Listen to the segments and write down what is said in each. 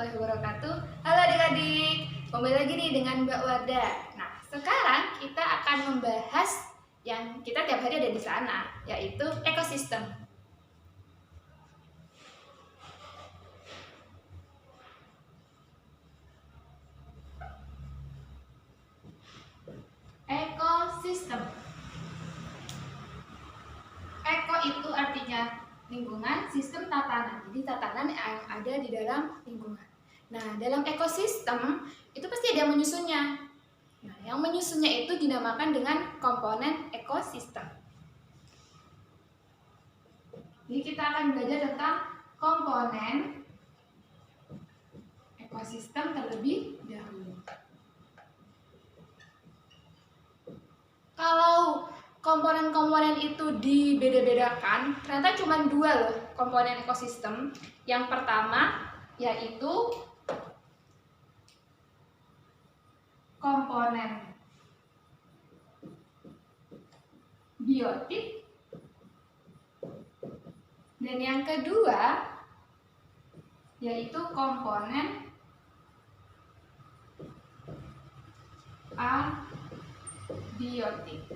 warahmatullahi wabarakatuh. Halo adik-adik, kembali lagi nih dengan Mbak Wardah. Nah, sekarang kita akan membahas yang kita tiap hari ada di sana, yaitu ekosistem. Ekosistem. Eko itu artinya lingkungan, sistem tatanan. Jadi tatanan yang ada di dalam lingkungan. Nah, dalam ekosistem itu pasti ada yang menyusunnya. Nah, yang menyusunnya itu dinamakan dengan komponen ekosistem. Jadi kita akan belajar tentang komponen ekosistem terlebih dahulu. Kalau komponen-komponen itu dibeda-bedakan, ternyata cuma dua loh komponen ekosistem. Yang pertama yaitu komponen biotik, dan yang kedua yaitu komponen abiotik.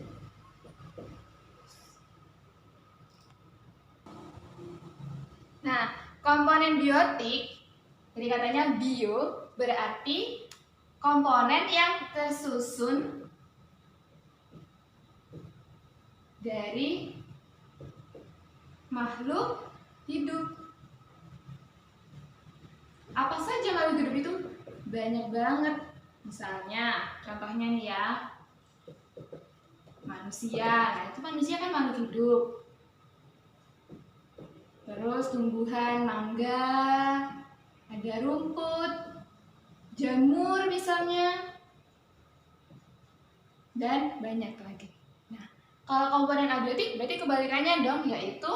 Nah, komponen biotik, jadi katanya bio berarti komponen yang tersusun dari makhluk hidup. Apa saja makhluk hidup itu? Banyak banget. Misalnya, contohnya nih ya, manusia. Nah, itu manusia kan makhluk hidup. Terus tumbuhan, mangga, ada rumput, jamur misalnya, dan banyak lagi. Nah, kalau komponen abiotik berarti kebalikannya dong, yaitu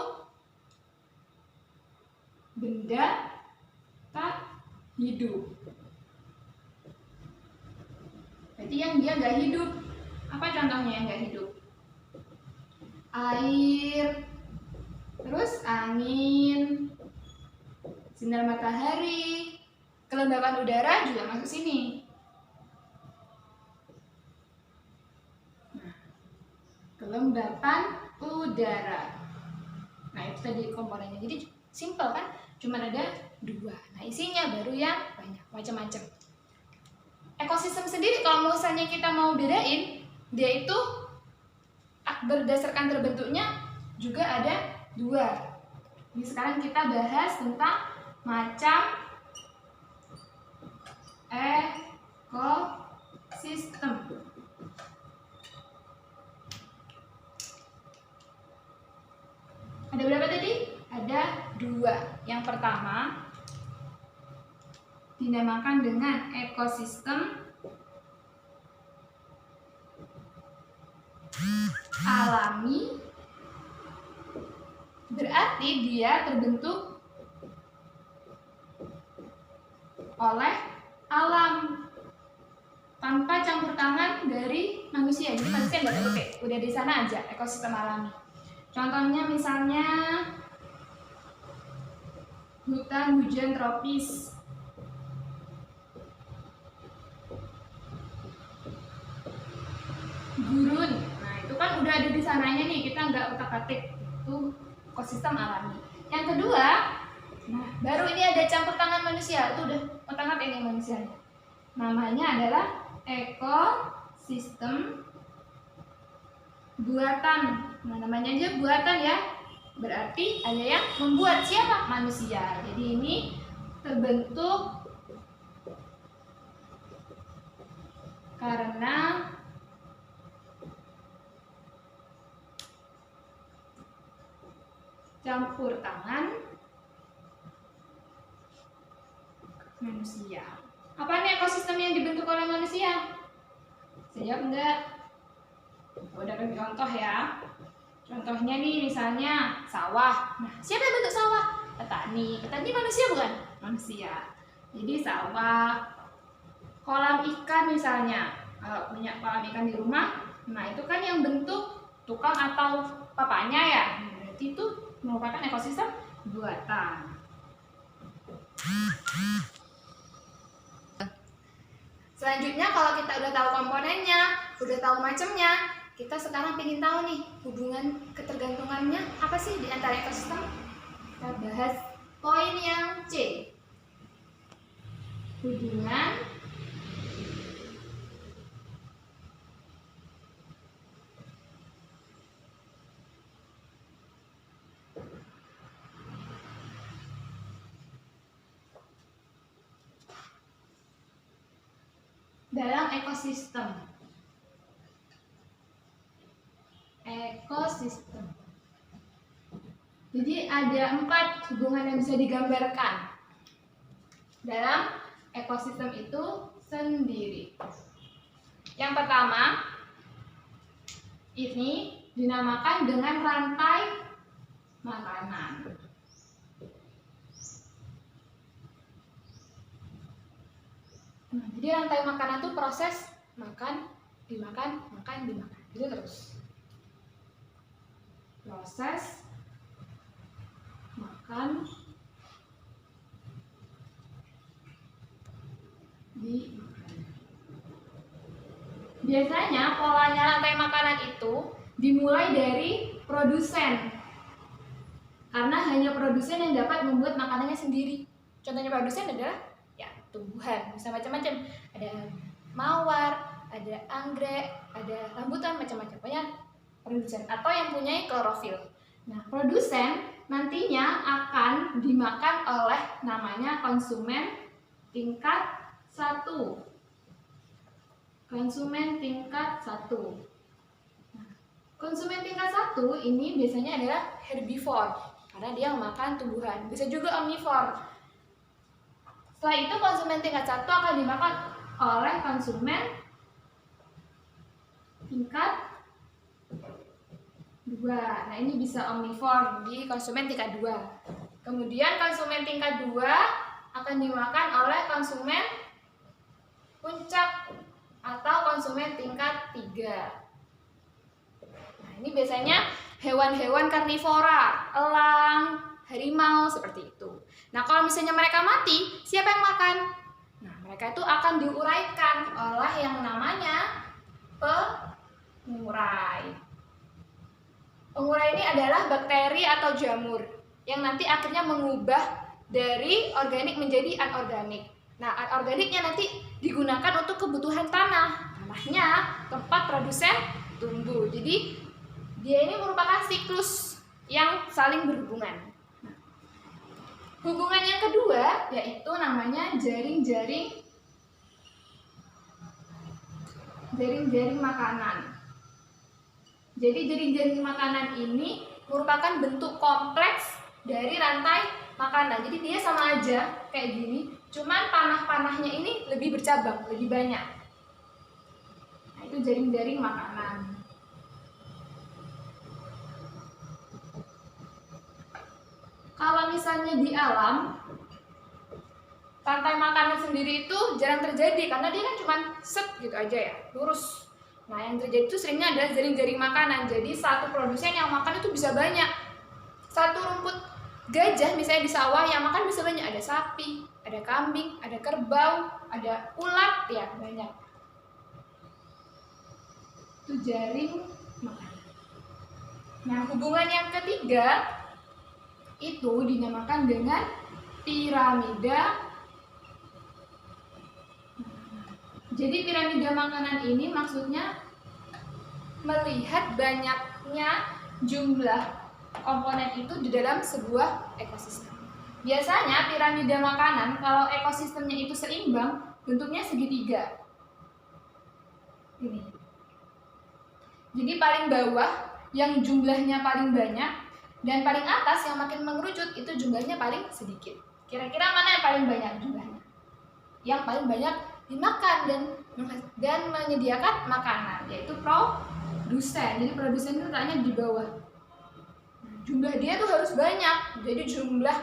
benda tak hidup. Berarti yang dia nggak hidup. Apa contohnya yang nggak hidup? Air, terus angin, sinar matahari, kelembapan udara juga masuk sini. Nah, kelembapan udara. Nah, itu tadi komponennya. Jadi simpel kan? Cuma ada dua. Nah, isinya baru yang banyak, macam-macam. Ekosistem sendiri kalau misalnya kita mau bedain, dia itu berdasarkan terbentuknya juga ada dua. Ini sekarang kita bahas tentang macam ekosistem. Ada berapa tadi? Ada dua. Yang pertama dinamakan dengan ekosistem alami, berarti dia terbentuk oleh alam tanpa campur tangan dari manusia. Jadi manusia nggak terpetik, udah di sana aja ekosistem alami. Contohnya misalnya hutan hujan tropis, gurun. Nah, itu kan udah ada di sananya nih, kita nggak utak-atik. Itu ekosistem alami. Yang kedua, nah baru ini ada campur tangan manusia. Itu udah otak-atik ini manusianya. Namanya adalah ekosistem buatan. Nah, namanya aja buatan ya. Berarti ada yang membuat, siapa? Manusia. Jadi ini terbentuk karena campur tangan manusia. Apa nih ekosistem yang dibentuk oleh manusia? Siap enggak? Udah kasih contoh ya. Contohnya nih misalnya sawah. Nah, siapa yang bentuk sawah? Petani. Petani manusia bukan? Manusia. Jadi sawah, kolam ikan misalnya. Kalau punya kolam ikan di rumah, nah itu kan yang bentuk tukang atau papanya ya. Berarti itu merupakan ekosistem buatan. Selanjutnya kalau kita udah tahu komponennya, udah tahu macamnya, kita sekarang ingin tahu nih hubungan ketergantungannya apa sih di antara ekosistem. Kita bahas poin yang C. Hubungan dalam ekosistem. Ekosistem. Jadi ada 4 hubungan yang bisa digambarkan dalam ekosistem itu sendiri. Yang pertama, ini dinamakan dengan rantai makanan. Jadi rantai makanan itu proses makan, dimakan, makan, dimakan. Itu terus. Proses makan, dimakan. Biasanya polanya rantai makanan itu dimulai dari produsen. Karena hanya produsen yang dapat membuat makanannya sendiri. Contohnya produsen adalah tumbuhan, bisa macam-macam. Ada mawar, ada anggrek, ada rambutan, macam-macam. Pokoknya produsen atau yang punya klorofil. Nah, produsen nantinya akan dimakan oleh namanya konsumen tingkat 1. Konsumen tingkat 1. Nah, konsumen tingkat 1 ini biasanya adalah herbivore karena dia makan tumbuhan. Bisa juga omnivore. Setelah itu konsumen tingkat 1 akan dimakan oleh konsumen tingkat 2. Nah, ini bisa omnivore di konsumen tingkat 2. Kemudian konsumen tingkat 2 akan dimakan oleh konsumen puncak atau konsumen tingkat 3. Nah, ini biasanya hewan-hewan karnivora, elang, harimau, seperti itu. Nah, kalau misalnya mereka mati, siapa yang makan? Nah, mereka itu akan diuraikan oleh yang namanya pengurai. Pengurai ini adalah bakteri atau jamur yang nanti akhirnya mengubah dari organik menjadi anorganik. Nah, anorganiknya nanti digunakan untuk kebutuhan tanah. Tanahnya tempat produsen tumbuh. Jadi, dia ini merupakan siklus yang saling berhubungan. Hubungan yang kedua yaitu namanya jaring-jaring makanan. Jadi jaring-jaring makanan ini merupakan bentuk kompleks dari rantai makanan. Jadi dia sama aja kayak gini, cuman panah-panahnya ini lebih bercabang, lebih banyak. Nah, itu jaring-jaring makanan. Kalau misalnya di alam, rantai makanan sendiri itu jarang terjadi karena dia kan cuma set gitu aja ya, lurus. Nah, yang terjadi itu seringnya adalah jaring-jaring makanan. Jadi satu produsen yang makan itu bisa banyak. Satu rumput gajah misalnya di sawah yang makan bisa banyak. Ada sapi, ada kambing, ada kerbau, ada ulat, ya banyak. Itu jaring makanan. Nah, hubungan yang ketiga itu dinamakan dengan piramida. Jadi piramida makanan ini maksudnya melihat banyaknya jumlah komponen itu di dalam sebuah ekosistem. Biasanya piramida makanan kalau ekosistemnya itu seimbang, bentuknya segitiga. Ini. Jadi paling bawah yang jumlahnya paling banyak dan paling atas yang makin mengerucut itu jumlahnya paling sedikit. Kira-kira mana yang paling banyak jumlahnya? Yang paling banyak dimakan dan menyediakan makanan, yaitu produsen. Jadi produsen itu letaknya di bawah. Jumlah dia tuh harus banyak. Jadi jumlah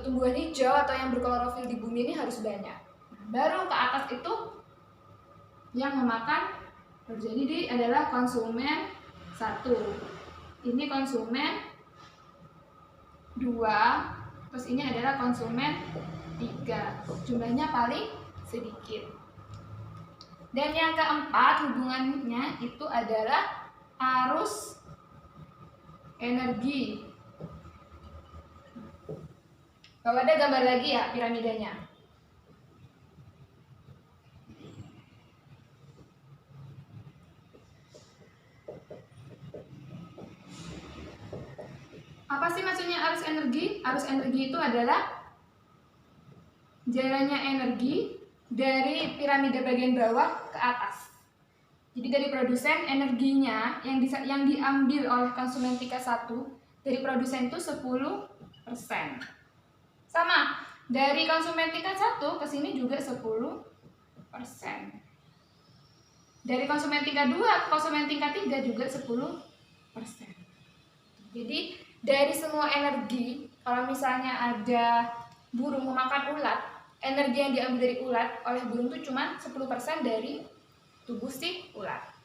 tumbuhan hijau atau yang berklorofil di bumi ini harus banyak. Baru ke atas itu yang memakan. Jadi ini adalah konsumen 1. Ini konsumen 2, terus ini adalah konsumen 3. Jumlahnya paling sedikit. Dan yang keempat hubungannya itu adalah arus energi. Kalau ada gambar lagi ya piramidanya. Apa sih maksudnya arus energi? Arus energi itu adalah jalannya energi dari piramida bagian bawah ke atas. Jadi dari produsen energinya yang diambil oleh konsumen tingkat 1 dari produsen itu 10%. Sama, dari konsumen tingkat 1 ke sini juga 10%. Dari konsumen tingkat 2 ke konsumen tingkat 3 juga 10%. Jadi dari semua energi, kalau misalnya ada burung memakan ulat, energi yang diambil dari ulat oleh burung itu cuma 10% dari tubuh si ulat.